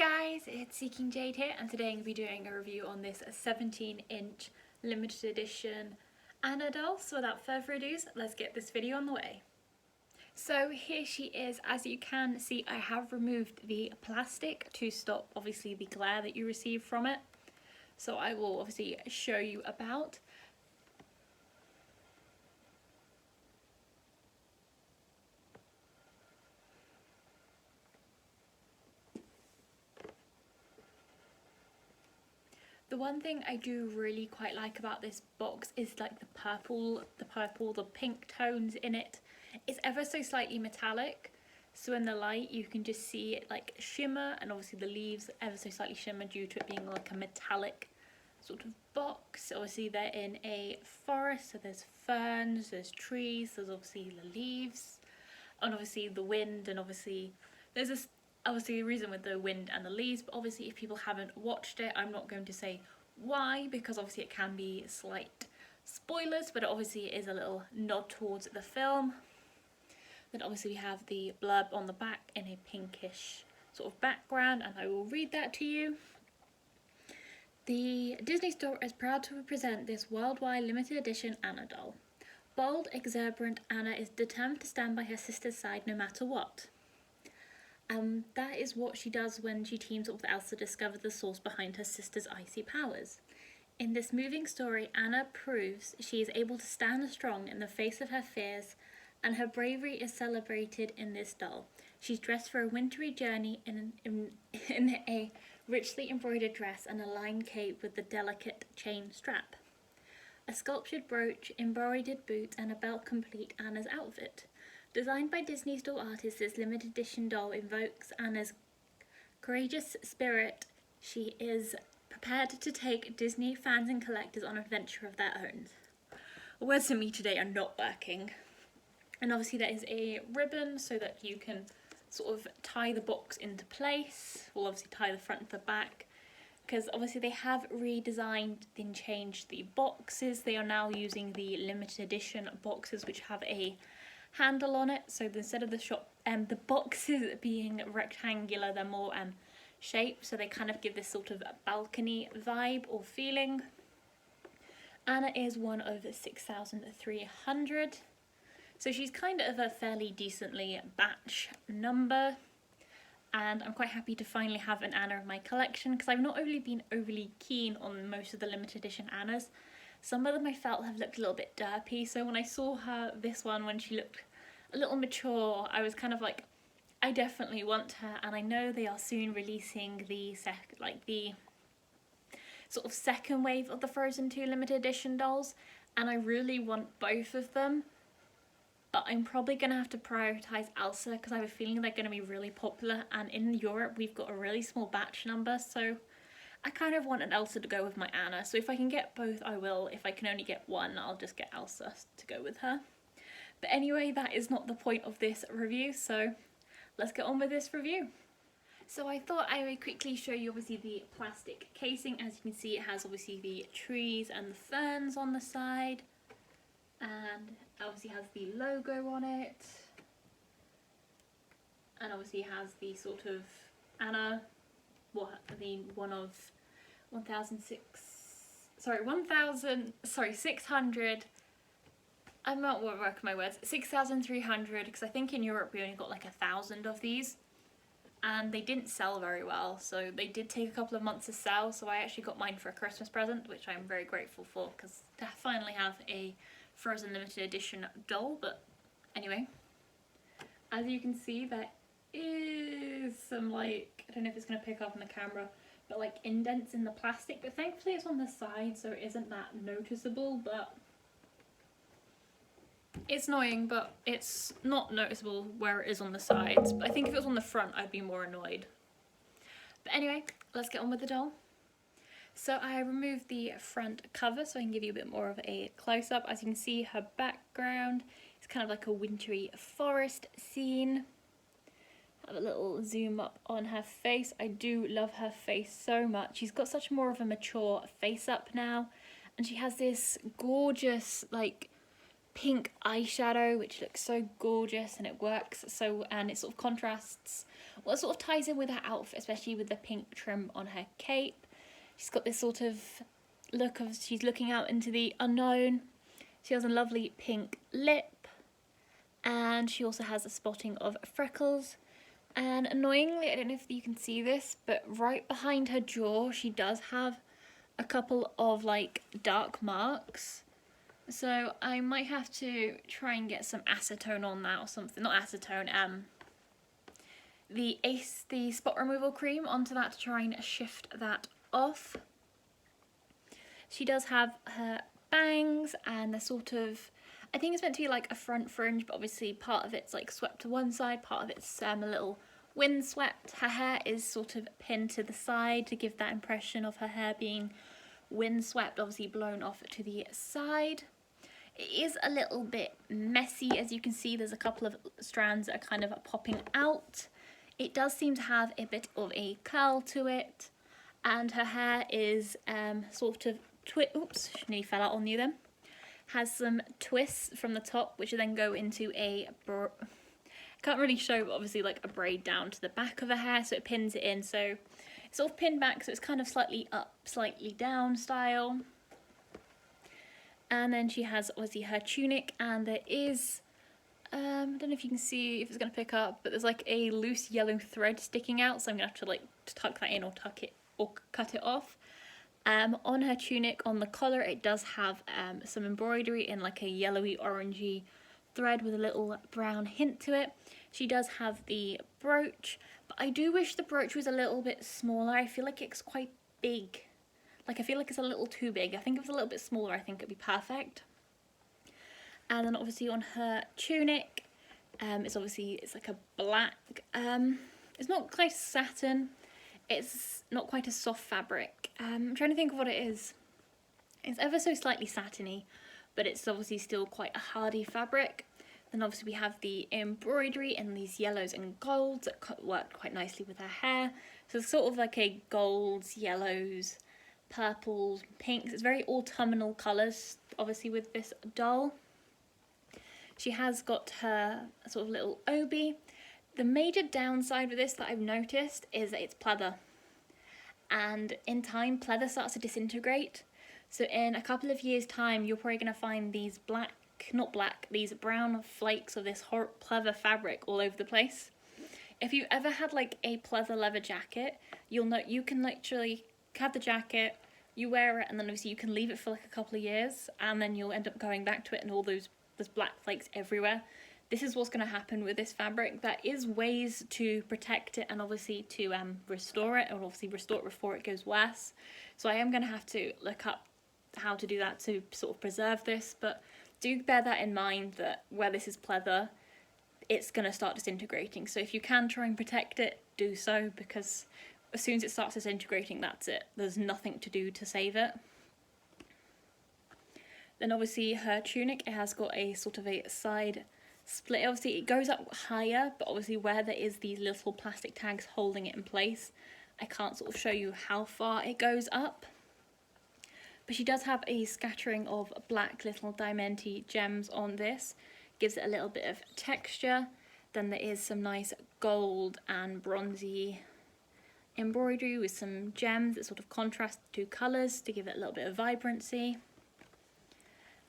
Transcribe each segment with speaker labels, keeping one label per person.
Speaker 1: guys, it's Seeking Jade here, and today I'm going to be doing a review on this 17-inch limited edition Anna doll. So without further ado, let's get this video on the way. So here she is. As you can see, I have removed the plastic to stop obviously the glare that you receive from it. So I will obviously show you about. The one thing I do really quite like about this box is like the pink tones in it. It's ever so slightly metallic, so in the light you can just see it like shimmer, and obviously the leaves ever so slightly shimmer due to it being like a metallic sort of box. Obviously they're in a forest, so there's ferns, there's trees, there's obviously the leaves, and obviously the wind, and obviously there's this obviously a reason with the wind and the leaves, but obviously if people haven't watched it, I'm not going to say why, because obviously it can be slight spoilers, but it obviously is a little nod towards the film. Then obviously we have the blurb on the back in a pinkish sort of background, and I will read that to you. The Disney Store is proud to present this worldwide limited edition Anna doll. Bold, exuberant Anna is determined to stand by her sister's side no matter what. That is what she does when she teams up with Elsa to discover the source behind her sister's icy powers. In this moving story, Anna proves she is able to stand strong in the face of her fears, and her bravery is celebrated in this doll. She's dressed for a wintry journey in a richly embroidered dress and a lined cape with the delicate chain strap. A sculptured brooch, embroidered boots, and a belt complete Anna's outfit. Designed by Disney Store artists, this limited edition doll invokes Anna's courageous spirit. She is prepared to take Disney fans and collectors on an adventure of their own. Words for me today are not working. And obviously there is a ribbon so that you can sort of tie the box into place. We'll obviously tie the front to the back, because obviously they have redesigned and changed the boxes. They are now using the limited edition boxes which have a handle on it, so instead of the boxes being rectangular, they're more shaped, so they kind of give this sort of balcony vibe or feeling. Anna is one of 6,300, so she's kind of a fairly decently batch number, and I'm quite happy to finally have an Anna in my collection, because I've not only been overly keen on most of the limited edition Annas. Some of them I felt have looked a little bit derpy, so when I saw this one, when she looked a little mature, I was kind of like, I definitely want her. And I know they are soon releasing the sort of second wave of the Frozen 2 limited edition dolls, and I really want both of them. But I'm probably going to have to prioritise Elsa, because I have a feeling they're going to be really popular, and in Europe we've got a really small batch number, so I kind of want an Elsa to go with my Anna. So if I can get both, I will. If I can only get one, I'll just get Elsa to go with her. But anyway, that is not the point of this review, so let's get on with this review. So I thought I would quickly show you obviously the plastic casing. As you can see, it has obviously the trees and the ferns on the side, and obviously has the logo on it, and obviously has the sort of Anna, one of 600, I'm not working my words, 6,300, because I think in Europe we only got like 1,000 of these, and they didn't sell very well, so they did take a couple of months to sell. So I actually got mine for a Christmas present, which I'm very grateful for, because to finally have a Frozen limited edition doll. But anyway, as you can see, there is some, like, I don't know if it's going to pick up on the camera, but like indents in the plastic, but thankfully it's on the side, so it isn't that noticeable. But it's annoying, but it's not noticeable where it is on the sides. But I think if it was on the front, I'd be more annoyed. But anyway, let's get on with the doll. So I removed the front cover so I can give you a bit more of a close-up. As you can see, her background is kind of like a wintry forest scene. Have a little zoom up on her face. I do love her face so much. She's got such more of a mature face up now, and she has this gorgeous like pink eyeshadow which looks so gorgeous, and it works so, and it sort of contrasts what sort of ties in with her outfit, especially with the pink trim on her cape. She's got this sort of look of she's looking out into the unknown. She has a lovely pink lip, and she also has a spotting of freckles. And annoyingly, I don't know if you can see this, but right behind her jaw, she does have a couple of like dark marks. So I might have to try and get some acetone on that or something. Not acetone, the spot removal cream onto that to try and shift that off. She does have her bangs, and they're sort of, I think it's meant to be like a front fringe, but obviously part of it's like swept to one side, part of it's a little windswept. Her hair is sort of pinned to the side to give that impression of her hair being windswept, obviously blown off to the side. It is a little bit messy, as you can see. There's a couple of strands that are kind of popping out. It does seem to have a bit of a curl to it, and her hair is sort of oops, she nearly fell out on you then. Has some twists from the top, which then go into a can't really show, but obviously like a braid down to the back of her hair, so it pins it in. So it's sort of pinned back, so it's kind of slightly up, slightly down style. And then she has obviously her tunic, and there is, I don't know if you can see, if it's going to pick up, but there's like a loose yellow thread sticking out, so I'm going to have to like tuck that in or tuck it or cut it off. On her tunic, on the collar, it does have some embroidery in like a yellowy orangey thread with a little brown hint to it. She does have the brooch, but I do wish the brooch was a little bit smaller. I feel like it's quite big. Like, I feel like it's a little too big. I think if it was a little bit smaller, I think it'd be perfect. And then obviously on her tunic, it's like a black, it's not quite satin, it's not quite a soft fabric. I'm trying to think of what it is. It's ever so slightly satiny, but it's obviously still quite a hardy fabric. Then obviously we have the embroidery in these yellows and golds that work quite nicely with her hair. So it's sort of like a golds, yellows, purples, pinks. It's very autumnal colours, obviously, with this doll. She has got her sort of little obi. The major downside with this that I've noticed is that it's pleather. And in time, pleather starts to disintegrate. So in a couple of years' time, you're probably going to find these these brown flakes of this pleather fabric all over the place. If you ever had like a pleather leather jacket, you'll know you can literally have the jacket, you wear it, and then obviously you can leave it for like a couple of years, and then you'll end up going back to it and all there's black flakes everywhere. This is what's going to happen with this fabric. There is ways to protect it and obviously to restore it, and obviously restore it before it goes worse. So I am going to have to look up how to do that to sort of preserve this, but do bear that in mind, that where this is pleather, it's going to start disintegrating. So if you can try and protect it, do so, because as soon as it starts disintegrating, that's it. There's nothing to do to save it. Then obviously her tunic, it has got a sort of a side split. Obviously it goes up higher, but obviously where there is these little plastic tags holding it in place, I can't sort of show you how far it goes up. But she does have a scattering of black little diamanty gems on this. Gives it a little bit of texture. Then there is some nice gold and bronzy embroidery with some gems that sort of contrast the two colours to give it a little bit of vibrancy.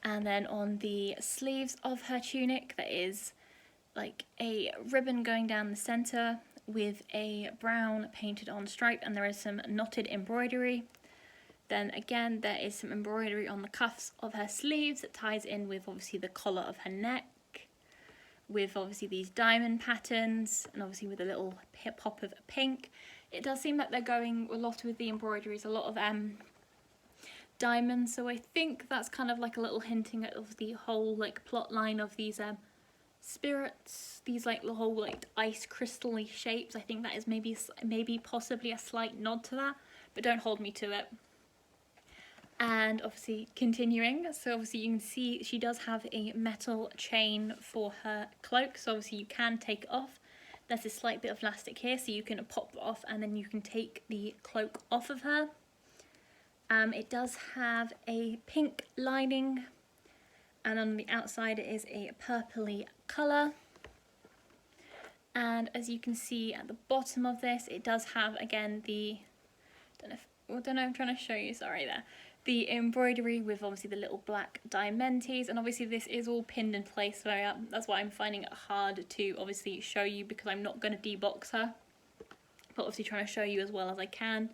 Speaker 1: And then on the sleeves of her tunic, there is like a ribbon going down the centre with a brown painted on stripe, and there is some knotted embroidery. Then again, there is some embroidery on the cuffs of her sleeves that ties in with obviously the collar of her neck, with obviously these diamond patterns, and obviously with a little pop of pink. It does seem that they're going a lot with the embroideries, a lot of diamonds, so I think that's kind of like a little hinting at of the whole like plot line of these spirits, these like the whole like ice crystal-y shapes. I think that is maybe possibly a slight nod to that, but don't hold me to it. And obviously continuing, so obviously you can see she does have a metal chain for her cloak, so obviously you can take it off. There's a slight bit of elastic here, so you can pop it off and then you can take the cloak off of her. It does have a pink lining, and on the outside it is a purpley colour. And as you can see at the bottom of this, it does have again the, don't know, I'm trying to show you, sorry there. The embroidery with obviously the little black diamantes, and obviously this is all pinned in place, so that's why I'm finding it hard to obviously show you, because I'm not going to debox her, but obviously trying to show you as well as I can.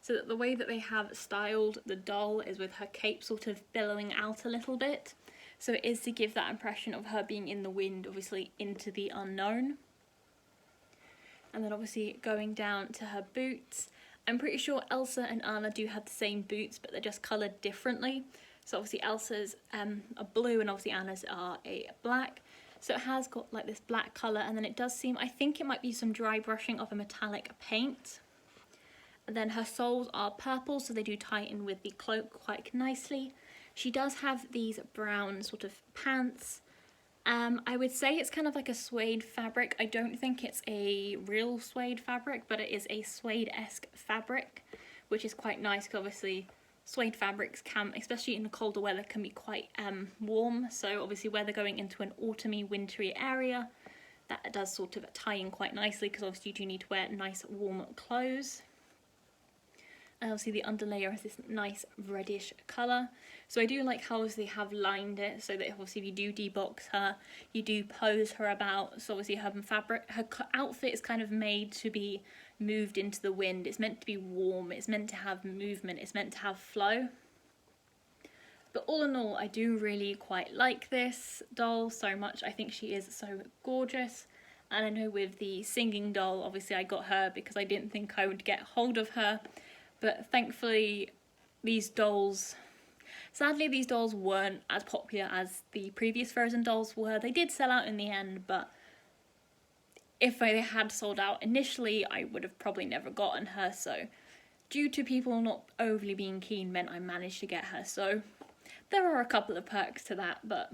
Speaker 1: So that the way that they have styled the doll is with her cape sort of billowing out a little bit, so it is to give that impression of her being in the wind, obviously into the unknown. And then obviously going down to her boots, I'm pretty sure Elsa and Anna do have the same boots, but they're just coloured differently. So obviously Elsa's are blue and obviously Anna's are a black. So it has got like this black colour, and then it does seem, I think it might be some dry brushing of a metallic paint. And then her soles are purple, so they do tie in with the cloak quite nicely. She does have these brown sort of pants. I would say it's kind of like a suede fabric. I don't think it's a real suede fabric, but it is a suede-esque fabric, which is quite nice because obviously suede fabrics can, especially in the colder weather, can be quite warm. So obviously where they're going into an autumny, wintry area, that does sort of tie in quite nicely because obviously you do need to wear nice warm clothes. And obviously the underlayer has this nice reddish colour. So I do like how they have lined it so that obviously if you do debox her, you do pose her about. So obviously her outfit is kind of made to be moved into the wind. It's meant to be warm, it's meant to have movement, it's meant to have flow. But all in all, I do really quite like this doll so much. I think she is so gorgeous. And I know with the singing doll, obviously I got her because I didn't think I would get hold of her. But thankfully, sadly these dolls weren't as popular as the previous Frozen dolls were. They did sell out in the end, but if they had sold out initially, I would have probably never gotten her. So due to people not overly being keen meant I managed to get her. So there are a couple of perks to that, but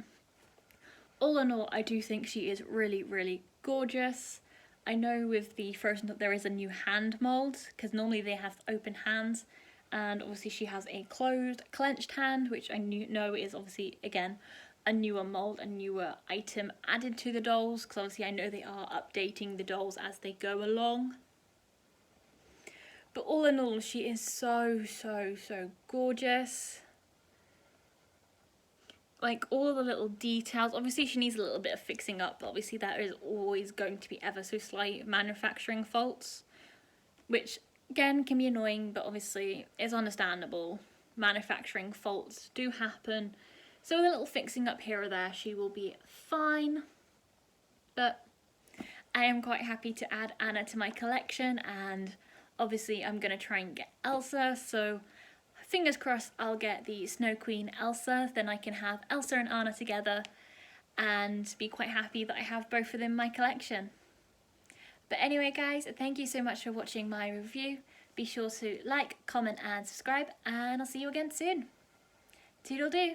Speaker 1: all in all, I do think she is really, really gorgeous. I know with the Frozen that there is a new hand mould, because normally they have open hands, and obviously she has a closed, clenched hand, which I know is obviously, again, a newer mould, a newer item added to the dolls, because obviously I know they are updating the dolls as they go along. But all in all, she is so, so, so gorgeous. Like all of the little details, obviously she needs a little bit of fixing up, but obviously that is always going to be ever so slight manufacturing faults, which again can be annoying, but obviously is understandable. Manufacturing faults do happen, so with a little fixing up here or there she will be fine. But I am quite happy to add Anna to my collection, and obviously I'm going to try and get Elsa, so fingers crossed I'll get the Snow Queen Elsa, then I can have Elsa and Anna together and be quite happy that I have both of them in my collection. But anyway guys, thank you so much for watching my review. Be sure to like, comment and subscribe, and I'll see you again soon. Toodle-doo!